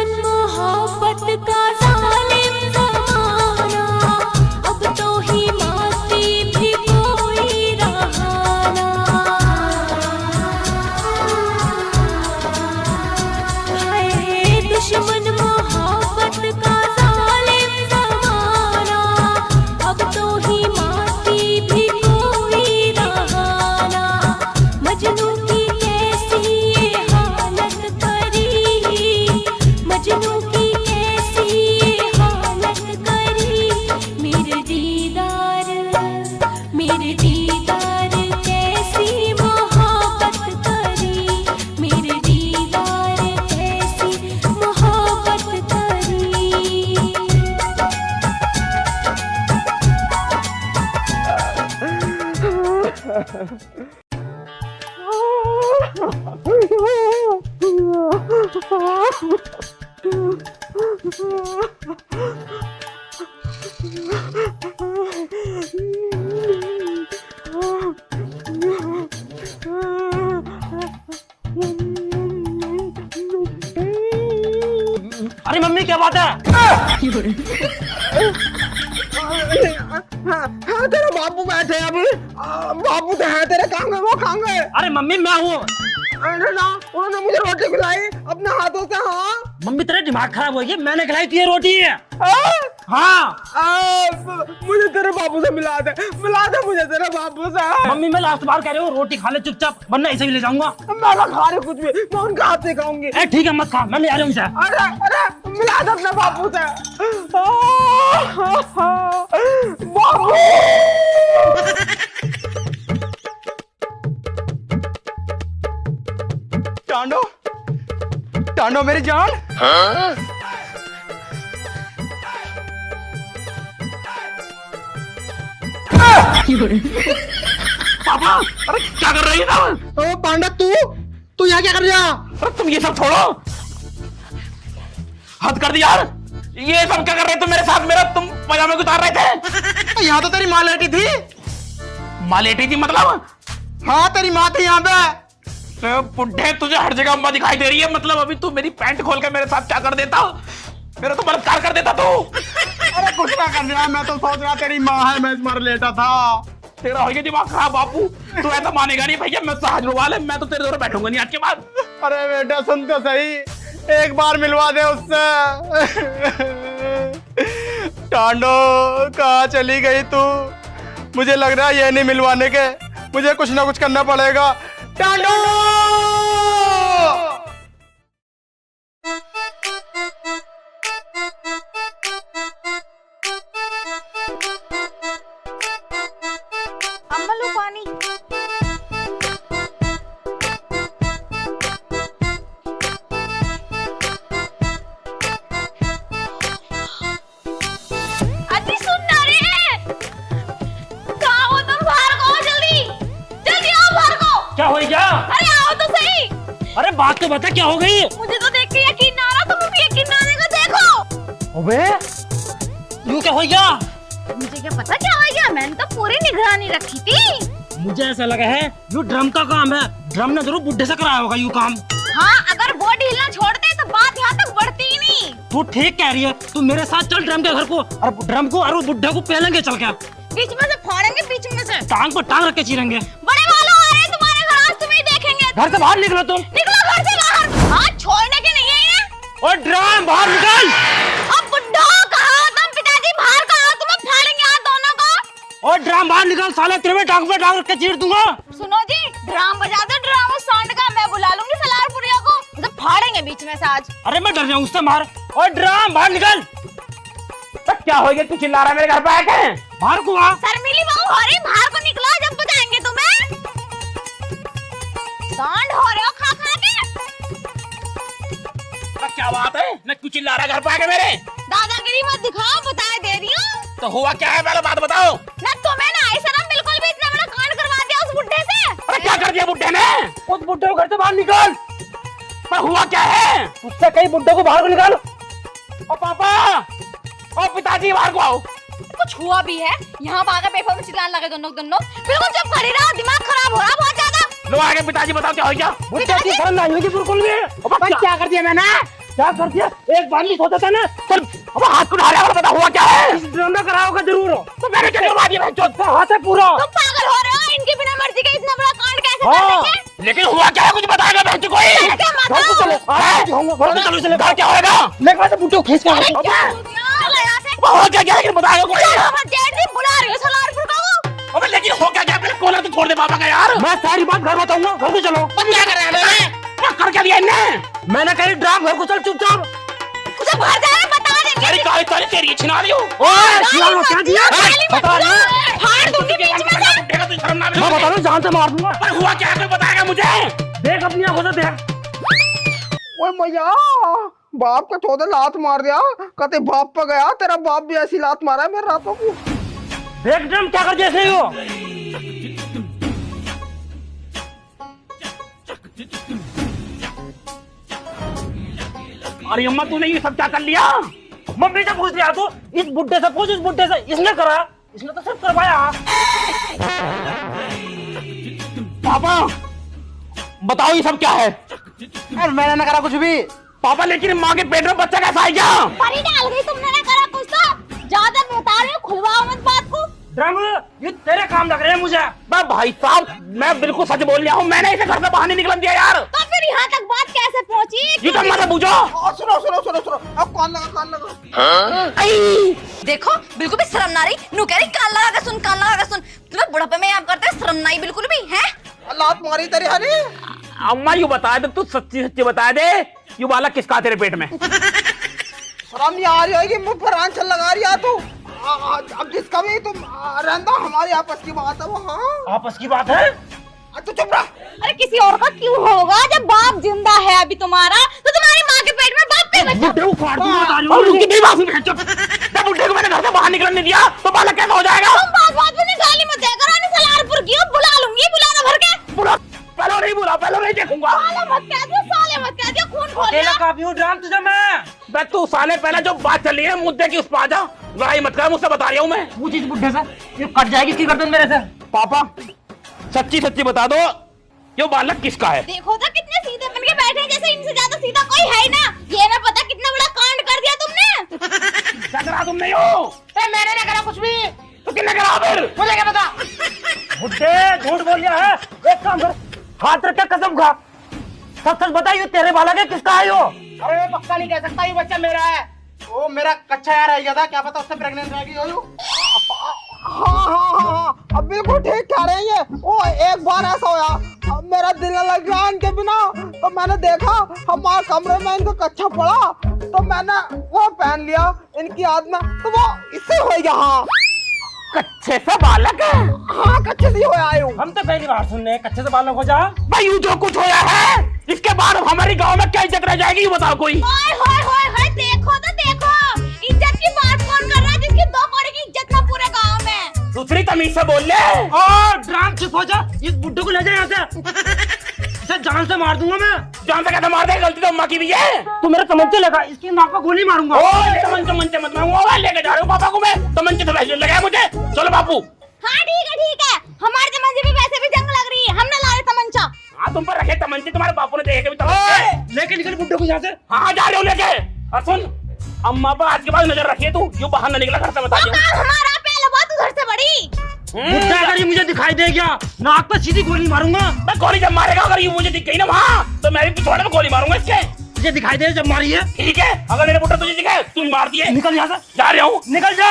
दुश्मन मोहब्बत का जालिम ज़माना, अब तो हिमाती भी कोई रहा ना। हाय दुश्मन मोहब्बत का जालिम ज़माना, अब तो हिमाती भी कोई रहा ना। मजनू की कैसी ये हालत करी, मजनू की कैसी ये हालत करी। मेरे दीदार कैसी मोहब्बत करी, मेरे दीदार कैसी मोहब्बत करी। अरे मम्मी क्या बात है? हाँ तेरा बाबू बैठे हैं अभी। बाबू तो है तेरे, कहाँ गए वो, कहाँ गए? अरे मम्मी मैं हूँ। अरे ना, उन्होंने मुझे रोटी खिलाई अपने हाथों से। हाँ मम्मी तेरा दिमाग खराब हो गया, मैंने खिलाई थी ये रोटी है। हाँ मुझे तेरे बाबू से मिला दे मुझे तेरे बाबू से। मम्मी मैं लास्ट बार कह रही हूँ रोटी खा ले चुपचाप, वरना ऐसे ही ले जाऊंगा। मैं ना खा रही कुछ भी, मैं उनके हाथ से खाऊंगी। ठीक है मत खा, मैं ले आ रहा हूँ इसे। अरे मिला दे अपने बाबू से। बाबू टांडो टांडो मेरी जान। पापा अरे क्या कर रही है? ओ पांडा तू यहाँ क्या कर रहा? अरे तुम ये सब छोड़ो, हद कर दिया यार। ये सब क्या कर रहे थे मेरे साथ? मेरा तुम पजामे को उतार रहे थे। यहाँ तो तेरी माँ लेटी थी। माँ लेटी थी मतलब? हाँ तेरी माँ थी यहाँ पे। बुड्ढे तुझे हर जगह अम्मा दिखाई दे रही है, मतलब अभी तू मेरी पैंट खोल के मेरे साथ क्या कर देता? मेरा तो बलात्कार कर देता तू। अरे कुछ ना कर रहा, मैं तो सोच रहा तेरी माँ है, मैं मर लेटा था। तेरा हो गया दिमाग खराब बापू, तू ऐसा मानेगा नहीं भैया। मैं साहज वाले, मैं तो तेरे द्वारा बैठूंगा नहीं आज के बाद। अरे बेटा सुन तो सही, एक बार मिलवा दे उससे। टांडो कहाँ चली गई तू? मुझे लग रहा है ये नहीं मिलवाने के, मुझे कुछ ना कुछ करना पड़ेगा। टांडो अम्मा लो पानी। अजी सुन ना रे, कहाँ हो तुम? बाहर को आओ, जल्दी जल्दी आओ बाहर को। क्या हो गया? अरे आओ तो सही। अरे बात तो बता, क्या हो गई? मुझे तो देख के यकीन ना आ रहा, तुम्हें भी यकीन ना आने का। देखो अबे यूं क्या हो गया? मुझे क्या पता क्या हो गया, मैंने तो पूरी निगरानी रखी थी। मुझे ऐसा लगा है यू ड्रम का काम है, ड्रम ने जरूर बुड्ढे से कराया होगा यू काम। हाँ अगर वो ढीलना छोड़ते तो बात यहाँ तक बढ़ती ही नहीं। तू ठीक कह रही है, तू मेरे साथ चल ड्रम के घर को, और ड्रम को और बुड्ढे को पहलेंगे चल के। बीच में से फोड़ेंगे, बीच में से टांग पर टांग रख के चीरेंगे। बड़े वालों आ रहे हैं तुम्हारे घर, आज तुम्हें देखेंगे। घर से बाहर निकलो तुम। निकलो घर से बाहर। हाथ छोड़ने के नहीं है ना। और ड्रम बाहर निकल। अब बुड्ढो कहाँ हो तुम? पिताजी बाहर कहाँ हो? तुम्हें फाड़ेंगे हाथ दोनों को। और ड्रम बाहर निकल, साले तेरे में टांग पे टांग रख के चीर दूंगा। सुनो जी, ड्राम बजा दो, ड्राम साउंड का। मैं बुला लूंगी सलारपुरिया को, मुझे फाड़ेंगे बीच में से आज। अरे मैं डर जाऊं उससे, मार। और ड्रम बाहर निकल। क्या हो गया, तू चिल्ला रहा है मेरे घर पे आके? बाहर को आ। शर्मिली बहू हो रही, बाहर को निकलो, जब बुझाएंगे तुम्हें। सांड हो रहे हो खा खा के। क्या बात है, मैं क्यों चिल्ला रहा है घर पे आके मेरे? दादागिरी मत दिखाओ, बता दे रही हूँ। तो हुआ क्या है, पहले बात बताओ। ना तुम्हें ना ऐसा ना, बिल्कुल भी इतना बड़ा कांड करवा दिया उस बुड्ढे से। अरे क्या कर दिया बुड्ढे ने? उस बुड्ढे को घर से बाहर निकाल। पर हुआ क्या है? उससे कहीं बुड्ढे को बाहर को निकाल। ओ पापा, ओ पिताजी बाहर को आओ। कुछ हुआ भी है? यहाँ भागा बेफालतू में चिल्लाने लगे दोनों दोनों। बिल्कुल चुप खड़ी रहो, दिमाग खराब हो रहा बहुत ज्यादा। लो आगे पिताजी बताओ क्या हो गया? पिताजी शर्म नहीं होगी बिल्कुल भी। क्या कर दिया मैंने? क्या कर दिया? एक बार नहीं सोचा था ना। चल अब हाथ को ढाला और बता हुआ क्या है? इस ड्रामा करा होगा जरूर। तो मैंने क्या करवा दिया बहनचोद? तो हाथ है पूरा। तुम पागल हो रहे हो? इनके बिना मर्जी का इतना बड़ा कांड कैसे कर हाँ। देंगे? लेकिन हुआ क्या है कुछ बताएगा बहनचोद कोई? क्या घर को चलो। बताओ? घर को चलो चले। क्या क्या होएगा? लेकर आते बुड्ढे को खींच के। चलो यहाँ से। हुआ क्या क्या लेकिन बताएगा कोई? हमारे जेठ जी बुला रही हो सलारपुर का वो। अबे लेकिन हो क्या क्या? पहले कोला तो छोड़ दे पापा का यार। मैं सारी बात घर बताऊंगा। घर को चलो। तुम क्या कर रहे हैं? क्या कर क्या दिया इनने? मैंने कही ड्राम घर को चल चुपचाप। जब घर जाए बता देंगे। अरे काली तारी तेरी छिना रही हो। ओए छिनालो क्या दिया? बता रही हूँ। फाड़ दूंगी बीच में से। बुड्ढे का तो शर्म ना मैं बता रहा हूँ जान से मार दूंगा। पर हुआ क्या है कोई बताएगा मुझे? देख अपनी आंखों से देख। ओए मैया बाप का चौदह लात मार दिया। कहते बाप पे गया, तेरा बाप भी ऐसी लात मारा है मेरे रातों को। देख ड्रम क्या कर जैसे हो। अरे अम्मा तूने ये सब क्या कर लिया? मम्मी से पूछ लिया तो इस बुड्ढे से पूछ। इस बुड्ढे से इसने करा। इसने तो सिर्फ करवाया। पापा बताओ ये सब क्या है? अरे मैंने ना करा कुछ भी। पापा लेकिन माँ के पेट में बच्चा कैसा है क्या? परी डाल गई तुमने ना करा कुछ तो। ज्यादा बता रहे हो, खुलवाओ मत बात को। ड्रम ये तेरे काम लग रहे हैं मुझे। मैं भाई साहब मैं बिल्कुल सच बोल रहा हूँ। मैंने इसे घर से बाहर नहीं निकलन दिया यार। तो फिर यहाँ तक बात कैसे पहुँची? ये तो मत पूछो। सुनो सुनो सुनो सुनो, अब कान लगा। आई! देखो बिल्कुल भी शर्म ना रही। नू कह रही कान लगा के सुन, कान लगा के सुन। तुम्हें बुढ़ापे में याद करते शर्म नहीं बिल्कुल भी है? लात मारी तेरी हनी। अम्मा यू बता दे, तू सच्ची सच्ची बता दे, यू बालक किसका तेरे पेट में? शर्म नहीं आ रही होगी, मुंह पर आंचल लगा रही है तू। अब जिसका भी तुम रहता, हमारी आपस की बात है वो। हाँ आपस की बात है। तू चुप रहा। अरे किसी और का क्यों होगा? जब बाप जिंदा है अभी तुम्हारा, तो तुम्हारी माँ के पेट में बाप के बच्चा। बुड्ढे को फाड़ दूंगा बता रही और हूँ। उसकी भी बात सुन। चुप। जब बुड्ढे को मैंने घर से बाहर निकलने दिया तो बालक कैसा हो जाएगा? तुम बात में गाली मत दे करो। नहीं सलारपुर की हो, बुला लूंगी। बुलाना भर के। बुला पहले नहीं बुला, पहले नहीं देखूंगा। साले मत कह दियो, साले मत कह दियो। खून खोल अकेला दिया। काफी हूँ ड्राम तुझे मैं। बे तू साले पहले जो बात चल रही है मुद्दे की उस पर आ जा। लड़ाई मत कर मुझसे, बता रहा हूँ मैं। पूछ इस बुड्ढे से ये कट जाएगी इसकी गर्दन मेरे से। पापा सच्ची सच्ची बता दो, ये बालक किसका है? देखो तो कितने सीधे बन के बैठे हैं, जैसे इनसे ज्यादा सीधा कोई है ही ना। ये ना पता कितना बड़ा कांड कर दिया तुमने। झगड़ा तुम नहीं हो। मैंने ना करा कुछ भी। तो किसने करा फिर? मुझे क्या पता। बुड्ढे झूठ बोल रहा है। एक काम कर, हाथ रख के कसम खा। सच सच बता, ये तेरे बालक है किसका है यो? अरे पक्का नहीं कह सकता, ये बच्चा मेरा है। वो मेरा कच्चा यार रह गया था, क्या पता उससे प्रेग्नेंट रहेगी। हाँ, अब बिल्कुल ठीक कह रहे हैं ये। वो एक बार ऐसा होया, अब मेरा दिल न लग रहा इनके बिना। तो मैंने देखा हमारे कमरे में इनको कच्चा पड़ा, तो मैंने वो पहन लिया इनकी याद में, तो वो इससे हो गया। हाँ कच्चे से बालक है? हाँ कच्चे से हो आए हूँ। हम तो पहली बार सुन रहे हैं कच्चे से बालक हो जा। भाई यू जो कुछ होया है इसके बाद अब हमारी गांव में क्या इज्जत रह जाएगी ये बताओ कोई? ओए होए होए होए, देखो तो देखो, इज्जत की बात कौन कर रहा है जिसकी दो कौड़ी की इज्जत ना पूरे गांव में। दूसरी तमीज से बोल ले। ड्राम चुप हो जा। इस बुड्ढे को ले जा यहाँ से। इसे जान से मार दूंगा मैं। जान से कैसे मार दे? गलती तो अम्मा की भी है। तू मेरा तमंचे लगा, इसकी नाक पर गोली मारूंगा। तमंचे मत मारूंगा, लेके जा रहे हो पापा को मैं। तमंचे तो वैसे लगाया मुझे। चलो बापू। हाँ ठीक है। हमारे तमंचे भी वैसे भी जंग लग रही है, हम ना ला रहे तमंचा। हाँ तुम पर रखे तमंचे, तुम्हारे बापू ने देखे भी तमंचे। लेके निकल बुड्ढे को यहाँ से। हाँ जा रहे हो लेके। और सुन अम्मा पर आज के बाद नजर रखिए, तू यू बाहर न निकला घर से, बता औकात हमारा पहले बात उधर से बड़ी। बुड्ढा अगर ये मुझे दिखाई दे गया, नाक पे सीधी गोली मारूंगा। मैं गोली जब मारेगा, अगर ये मुझे दिख गई ना वहाँ, तो मैं भी पिछवाड़े में गोली मारूंगा इसके। तुझे दिखाई दे जब मारी है। ठीक है, अगर मेरे बुड्ढा तुझे दिखाए तू मार दिए। निकल यहाँ से। जा रहा हूँ। निकल जा।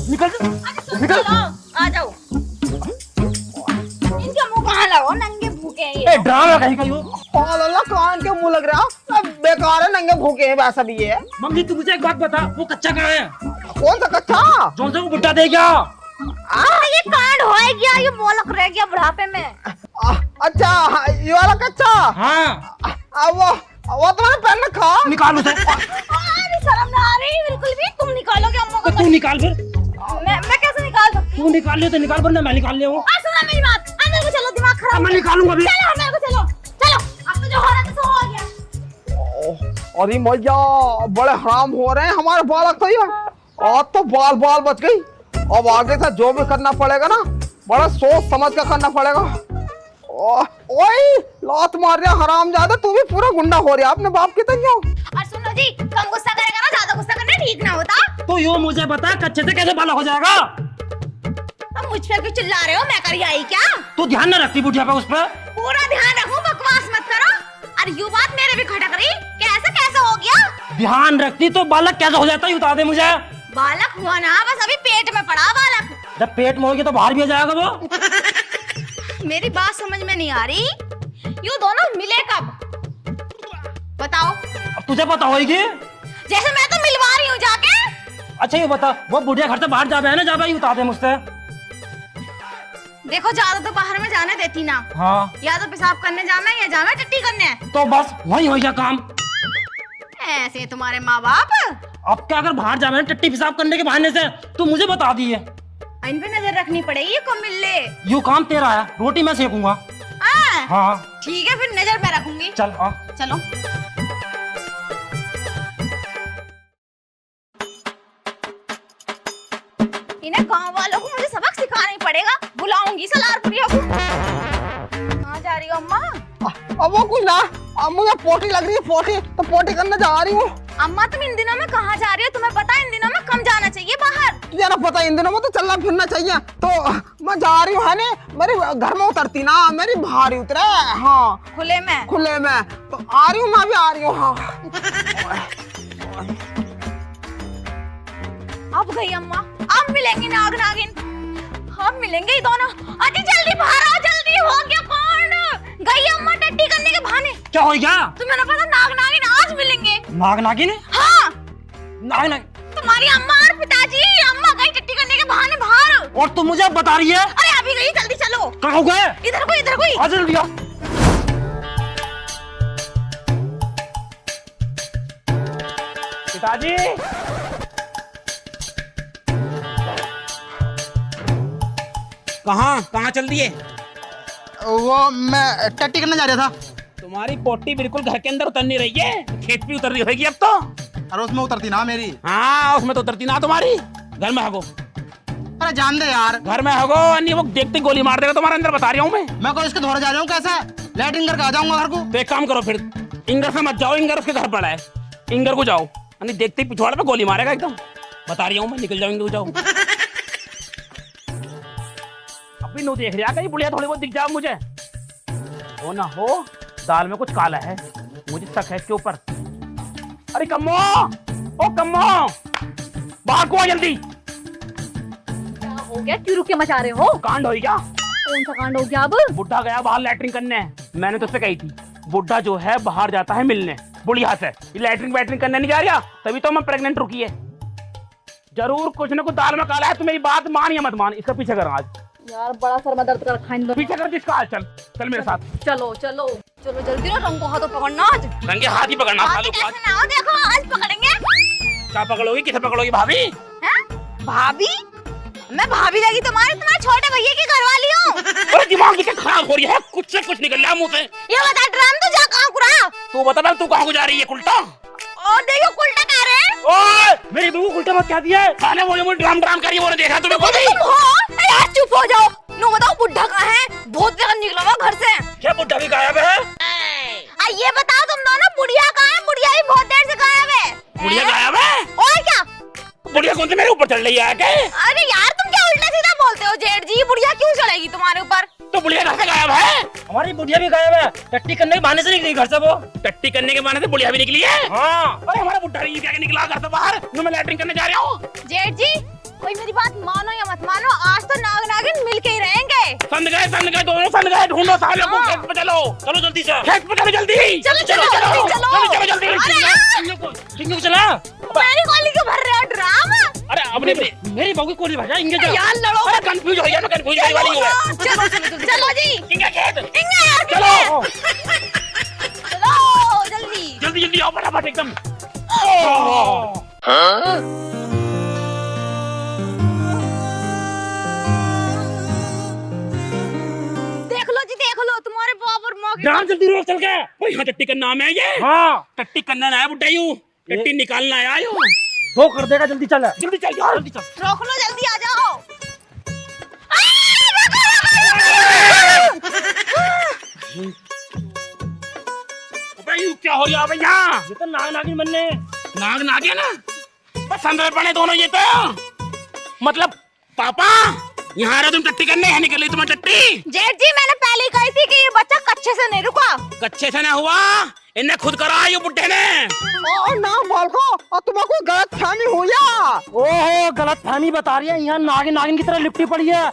निकल जा। निकल आ जाओ। इनके मुंह कहाँ लगाओ, नंगे भूखे हैं ये। ड्रामा कहीं का यो। अल्लाह कान के मुंह लग रहा, बेकार है, नंगे भूखे हैं वैसा भी है। मम्मी तू मुझे एक बात बता, वो कच्चा कहाँ है? कौन सा कच्चा? जो से वो बुड्ढा दे गया। ये कांड हो गया, ये बोलक रह गया बुढ़ापे में। अच्छा ये वाला कच्चा। हाँ वो तुम्हारे पहन रखा। निकाल उसे। अरे शर्म ना आ रही बिल्कुल भी। तुम निकालोगे अम्मा तो को? तू निकाल फिर। मैं कैसे निकाल सकती हूँ? तू निकाल ले तो निकाल, वरना मैं निकाल ले हूँ। सुना मेरी बात, अंदर को चलो, दिमाग खराब। मैं निकालूंगा अभी। चलो अंदर को चलो। अब तो जो हो रहा था सो हो गया। अरे मैया बड़े हराम हो रहे हैं हमारे बालक तो। ये आज तो बाल बाल बच गई। अब आगे से जो भी करना पड़ेगा ना, बड़ा सोच समझ कर करना पड़ेगा। ओए लात मार रहा हराम ज्यादा, तू भी पूरा गुंडा हो रहा है अपने बाप की तरह। और सुनो जी कम गुस्सा करेगा ना, ज्यादा गुस्सा करना ठीक ना होता। तो यो मुझे बता कच्चे से कैसे बालक हो जाएगा? अब मुझ पे क्यों चिल्ला रहे हो? मैं करी आई क्या? तू ध्यान न रखती बुढ़िया पे उस पर। पूरा ध्यान रखूं, बकवास मत करो। अरे यू बात मेरे भी खटक रही, कैसे हो गया? ध्यान रखती तो बालक कैसे हो जाता है, बता दे मुझे। बालक हुआ ना, बस अभी पेट में पड़ा बालक। जब पेट में होगी तो बाहर भी आ जाएगा वो। मेरी बात समझ में नहीं आ रही, यू दोनों मिले कब? बताओ। अब तुझे पता होगी। जैसे मैं तो मिलवा रही हूँ जाके। अच्छा ये बता, वो बुढ़िया घर से बाहर जा है ना, जा बता दे मुझसे। देखो ज्यादा तो बाहर में जाने देती ना। हाँ। या तो पेशाब करने जाना है या जाना है टट्टी करने। तो बस वही हो जा काम। ऐसे तुम्हारे माँ बाप। अब क्या अगर बाहर जा है टट्टी पेशाब करने के बहाने से, तू मुझे बता दी है। इन पे नजर रखनी पड़ेगी, को मिल ले। यू काम तेरा है, रोटी मैं सेकूंगा। हाँ ठीक है, फिर नजर मैं रखूंगी। चल हाँ चलो। इन्हें गांव वालों को मुझे सबक सिखाना ही पड़ेगा। बुलाऊंगी सलारपुरिया को। कहाँ जा रही हो अम्मा? अब वो कुछ ना, अब मुझे पोटी लग रही है, पोटी तो पोटी करने जा रही हूँ। अम्मा तुम इन दिनों में कहाँ जा रही हो? तुम्हें पता है इन दिनों में कम जाना चाहिए बाहर। तुझे ना पता इन दिनों में तो चलना फिरना चाहिए, तो मैं जा रही हूँ है ने, मेरे घर में उतरती ना, मेरी भारी उतरे। हाँ खुले में। खुले में तो आ रही हूँ, मैं भी आ रही हूँ। हाँ अब गई अम्मा, अब मिलेंगे नाग नागिन, अब मिलेंगे ही दोनों। अजी जल्दी बाहर आओ, जल्दी। हो गया कौन? गई अम्मा टट्टी करने के बहाने। क्या हो गया? तुम्हें ना पता नाग नागिन आज मिलेंगे। नाग नागिन? हाँ नाग नागिन तुम्हारी अम्मा और पिताजी। अम्मा गई टट्टी करने के बहाने बाहर। और तुम मुझे बता रही है? अरे अभी गई, जल्दी चलो। कहाँ गए? इधर कोई, इधर कोई। आ जल्दी आओ। पिताजी कहाँ चल दिए? वो मैं टट्टी करने जा रहा था। तुम्हारी पोटी बिल्कुल घर के अंदर उतर नहीं रही है, खेत भी उतर रही होगी अब तो। अरे उसमें उतरती ना मेरी। हाँ उसमें तो उतरती ना तुम्हारी। घर में हगो। अरे जान दे यार। घर में हगो, नहीं वो देखते गोली मार देगा तुम्हारे अंदर, बता रहा हूँ मैं कोई इसके धोरे जा रहा हूँ, कैसे लैट्रिन करके आ जाऊंगा घर को। तो एक काम करो फिर, इंगर से मत जाओ, इंगर उसके घर पड़ा है, इंगर को जाओ, नहीं देखते ही पिछवाड़े पे गोली मारेगा एकदम, बता रही हूँ मैं। निकल जाओ, जाओ। अभी नो देख रहा कहीं बुढ़िया थोड़ी बहुत दिख जाओ मुझे। हो ना हो दाल में कुछ काला है, मुझे शक है इसके ऊपर। अरे कम्मो, ओ कम्मो, बाहर को आ जल्दी। क्या हो गया? क्यों रुक के मचा रहे हो? कांड हो गया। कौन सा कांड हो गया अब? बुढ़ा गया बाहर लैट्रिन करने। मैंने तो उससे कही थी, बुढ़ा जो है बाहर जाता है मिलने बुढ़िया से, लैट्रिन वैट्रिन करने नहीं जा रहा, तभी तो मैं प्रेग्नेंट रुकी है। जरूर कुछ न कुछ दाल में काला है। तू मेरी बात मान या मत मान, इसका पीछे कर आज। यार बड़ा सर में दर्द कर रखा है इन दोनों। पीछे कर जिसका आज। चल चल मेरे साथ। चलो चलो चलो जल्दी ना, रंगो हाथों पकड़ना आज। रंगे हाथ ही पकड़ना। आज कैसे ना हो, देखो आज पकड़ेंगे। क्या पकड़ोगी, किसे पकड़ोगी भाभी? हैं? भाभी? मैं भाभी लगी तुम्हारे छोटे भैया की घरवाली हूँ। अरे दिमाग क्या खराब हो रही है, कुछ से कुछ निकल रहा है मुंह से। ये बता ड्राम तू जा कहाँ कुरा? तू बता तू कहाँ को जा रही है उल्टा? और देखो उल्टा कह रहे हैं। ओए मेरी बहू उल्टा मत क्या दिया है? साले वो मुझे ड्राम ड्राम करी, वो देखा तुम्हें कभी? तुम हो? अरे यार चुप हो जाओ। नो बताओ बुढ़ा कहाँ है? बहुत जगह निकला हुआ घर से। क्या बुढ़ा भी गायब है? ये बताओ तुम दोनों, बुढ़िया कहाँ है? बुढ़िया भी बहुत देर से गायब है। बुढ़िया गायब है? और क्या? बुढ़िया कौन से मेरे ऊपर चढ़ रही है क्या? अरे यार तुम क्या उल्टा सीधा बोलते हो जेठ जी? बुढ़िया क्यों चढ़ेगी तुम्हारे ऊपर? तो बुढ़िया घर से गायब है? हमारी बुढ़िया भी गायब है, टट्टी करने के बहाने से निकली घर से। वो टट्टी करने के बहाने से बुढ़िया भी निकली है। हाँ। अरे हमारा बुढ़ा नहीं क्या निकला घर से बाहर, मैं लैट्रिन करने जा रहा हूँ। जेठ जी कोई मेरी बात मानो या मत मानो, आज तो नाग नागिन मिलके ही रहेंगे। संद गए दोनों संद गए। ढूंढो सालों को, खेत पे चलो। चलो जल्दी से खेत पे चलो, जल्दी चलो चलो चलो चलो जल्दी। अरे चला मेरी गोली क्यों भर रहे हो ड्राम? अरे अपने मेरी बहू की कोली भजा इंगे चलो। यार लड़ो। अरे कंफ्यूज हो गया, मैं कंफ्यूज होने वाली हूँ। चलो चलो चलो जी इंगे खेत इंगे यार चलो। चलो जल्दी जल्दी जल्दी आओ फटाफट एकदम। देख लो जी देख लो, तुम्हारे बाप और माँ के ड्राम जल्दी रोक चल के। ओए यहाँ टट्टी करना है ये। हाँ टट्टी करना ना है बुड्ढा, यूं टट्टी निकालना है यूं। दो कर देगा, जल्दी चल जल्दी चल यार जल्दी चल। रोक लो, जल्दी आ जाओ। अबे क्या हो रहा है भैया? ये तो नाग नागिन बनने। नाग नागे ना बस संदर्भ पड़े दोनों ये तो मतलब पापा यहाँ रहा तुम टट्टी करने यहाँ निकल रही तुम्हें टट्टी। जेठ जी मैंने पहले ही कही थी कि ये बच्चा कच्चे से नहीं रुका। कच्चे से ना हुआ इनने खुद करा ये बुड्ढे ने। ओ ना बालको, और तुम्हें कोई गलत फहमी हुई है? ओहो गलत फहमी बता रही है, यहाँ नागिन नागिन की तरह लिपटी पड़ी है।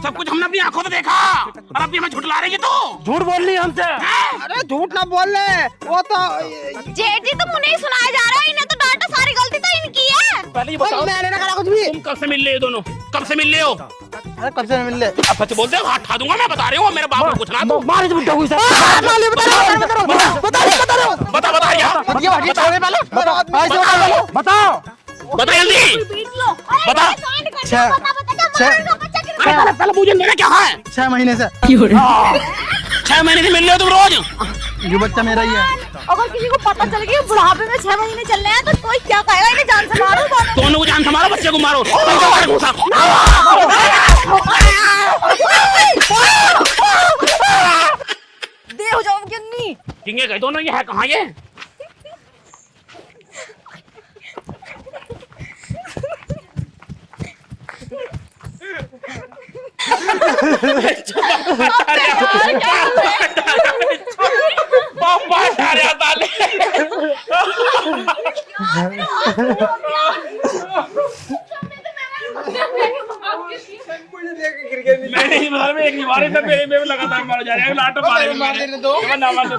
सब कुछ हमने अपनी आंखों से देखा और अभी हमें झुठला रही है तो झूठ बोल रही है हमसे। अरे झूठ ना बोल ले, वो तो जेठ जी तुम उन्हें सुनाया जा रहा है, इन्हें तो डांटा, सारी गलती तो इनकी है। पहले ये बताओ मैंने ना करा कुछ भी। तुम कब से मिल रहे हो दोनों? कब से मिल रहे हो? अरे कब से मिल ले? अब सच बोलते हो हाथ उठा दूंगा मैं बता रही हूँ मेरे बाप को कुछ ना तो मारे तो बुड्ढा हुई सर। बता बता यार बताओ बता जल्दी बीट लो। बता। पहले पूछे मेरा क्या है? 6 महीने से 6 महीने से मिल रहे हो तुम रोज? ये बच्चा मेरा ही है। अगर किसी को पता चल गया बुढ़ापे में 6 महीने चल रहे हैं तो कोई क्या कहेगा, इन्हें जान से मारो दोनों। दोनों को जान से मारो बच्चे को मारो। दे हो जाओ किन्नी। किंगे गए दोनों, ये है कहाँ ये? पापा डाले डाले मैं नहीं मार में एक नहीं मारे सब मेरे में लगातार मारे जा रहे हैं लाट मारे मार देने दो। ना मार दो।